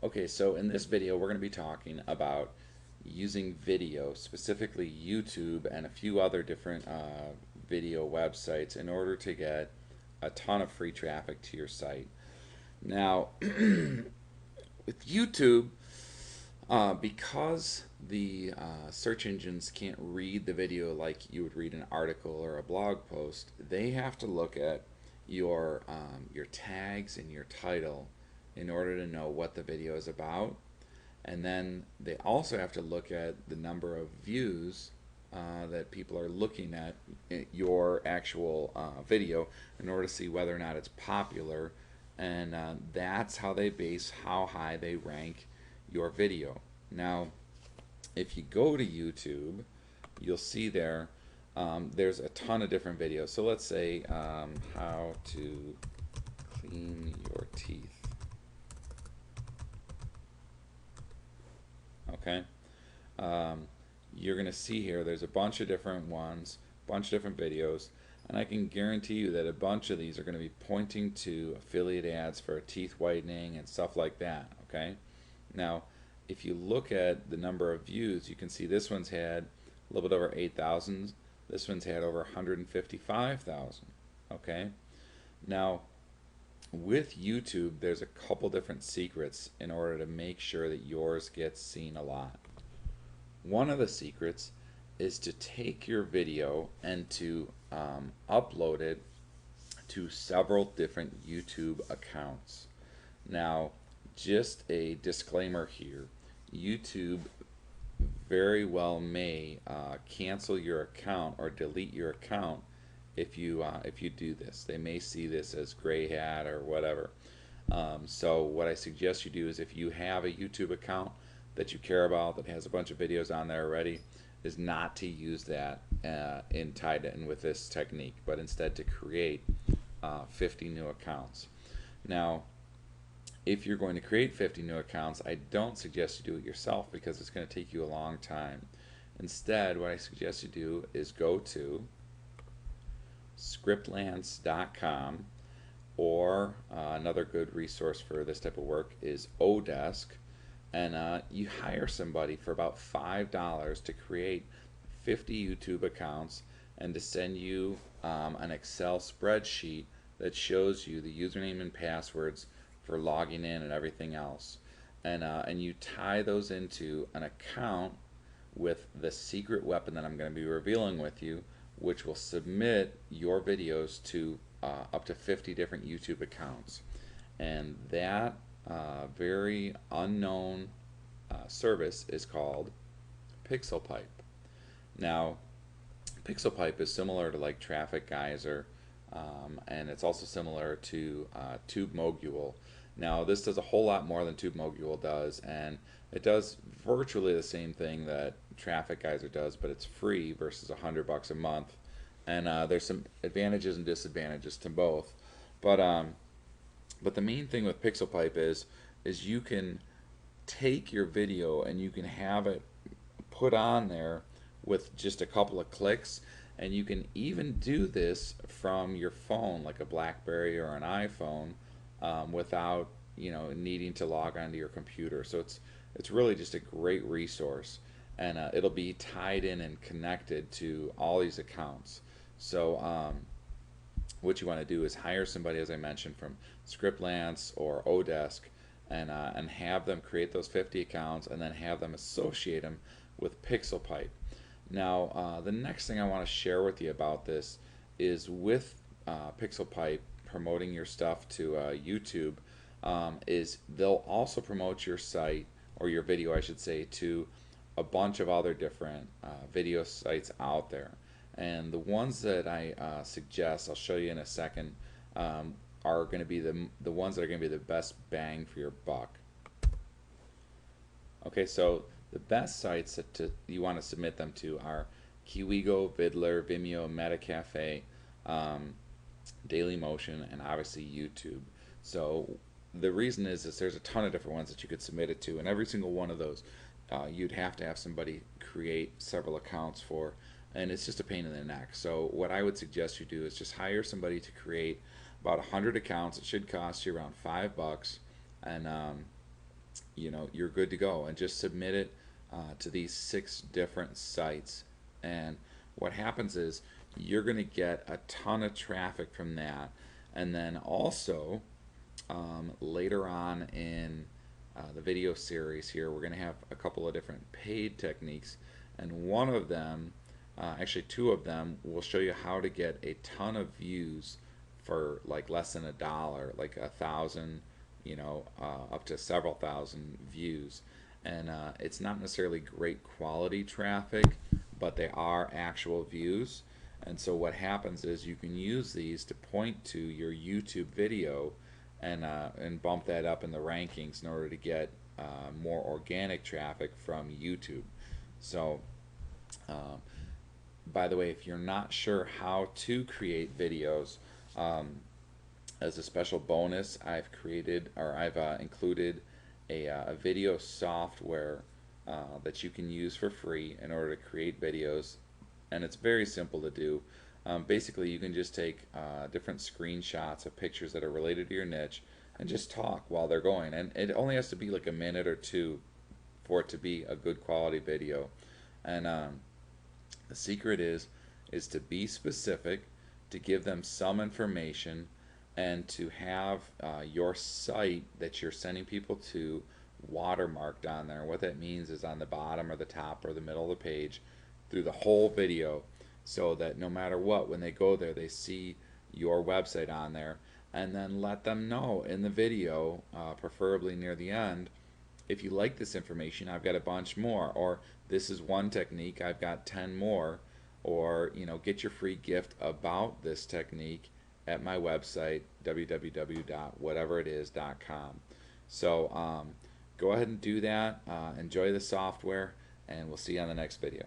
Okay, so in this video we're going to be talking about using video, specifically YouTube and a few other different video websites in order to get a ton of free traffic to your site. Now, with YouTube, because the search engines can't read the video like you would read an article or a blog post, they have to look at your tags and your title in order to know what the video is about, and then they also have to look at the number of views that people are looking at your actual video in order to see whether or not it's popular, and that's how they base how high they rank your video. Now, if you go to YouTube, you'll see there's a ton of different videos. So let's say how to clean your teeth. Okay, you're going to see here there's a bunch of different ones, a bunch of different videos, and I can guarantee you that a bunch of these are going to be pointing to affiliate ads for teeth whitening and stuff like that. Okay, now if you look at the number of views, you can see this one's had a little bit over 8,000, this one's had over 155,000. Okay, now with YouTube, there's a couple different secrets in order to make sure that yours gets seen a lot. One of the secrets is to take your video and to upload it to several different YouTube accounts. Now, just a disclaimer here, YouTube very well may cancel your account or delete your account if you do this. They may see this as gray hat or whatever. So what I suggest you do is, if you have a YouTube account that you care about that has a bunch of videos on there already, is not to use that tied in with this technique, but instead to create 50 new accounts. Now, if you're going to create 50 new accounts, I don't suggest you do it yourself because it's going to take you a long time. Instead, what I suggest you do is go to scriptlance.com, or another good resource for this type of work is Odesk, and you hire somebody for about $5 to create 50 YouTube accounts and to send you an Excel spreadsheet that shows you the username and passwords for logging in and everything else, and you tie those into an account with the secret weapon that I'm going to be revealing with you, which will submit your videos to up to 50 different YouTube accounts. And that very unknown service is called PixelPipe. Now, PixelPipe is similar to like Traffic Geyser, and it's also similar to TubeMogul. Now, this does a whole lot more than TubeMogul does, and it does virtually the same thing that Traffic Geyser does, but it's free versus $100 a month. And there's some advantages and disadvantages to both. But the main thing with PixelPipe is you can take your video and you can have it put on there with just a couple of clicks, and you can even do this from your phone, like a BlackBerry or an iPhone, without needing to log onto your computer. So it's really just a great resource, and it'll be tied in and connected to all these accounts. So what you want to do is hire somebody, as I mentioned, from Scriptlance or Odesk, and have them create those 50 accounts, and then have them associate them with PixelPipe. Now, the next thing I want to share with you about this is, with PixelPipe promoting your stuff to YouTube, is they'll also promote your site, or your video I should say, to a bunch of other different video sites out there. And the ones that I suggest, I'll show you in a second, are going to be the ones that are going to be the best bang for your buck. Okay, so the best sites that you want to submit them to are Kiwigo, Vidler, Vimeo, Metacafe, Dailymotion, and obviously YouTube. So the reason is there's a ton of different ones that you could submit it to, and every single one of those you'd have to have somebody create several accounts for, and it's just a pain in the neck. So what I would suggest you do is just hire somebody to create about 100 accounts. It should cost you around $5, and you're good to go, and just submit it to these 6 different sites. And what happens is you're going to get a ton of traffic from that. And then also, later on in the video series here, we're going to have a couple of different paid techniques, and one of them, actually 2 of them, will show you how to get a ton of views for like less than $1, like 1,000, up to several thousand views. And it's not necessarily great quality traffic, but they are actual views. And so what happens is you can use these to point to your YouTube video and bump that up in the rankings in order to get more organic traffic from YouTube. So, by the way, if you're not sure how to create videos, as a special bonus, I've included a video software that you can use for free in order to create videos, and it's very simple to do. Basically, you can just take different screenshots of pictures that are related to your niche and just talk while they're going. And it only has to be like a minute or 2 for it to be a good quality video. And the secret is to be specific, to give them some information, and to have your site that you're sending people to watermarked on there. What that means is on the bottom or the top or the middle of the page through the whole video, so that no matter what, when they go there, they see your website on there. And then let them know in the video, preferably near the end, if you like this information, I've got a bunch more, or this is one technique, I've got 10 more, or get your free gift about this technique at my website, www.whateveritis.com. So go ahead and do that. Enjoy the software, and we'll see you on the next video.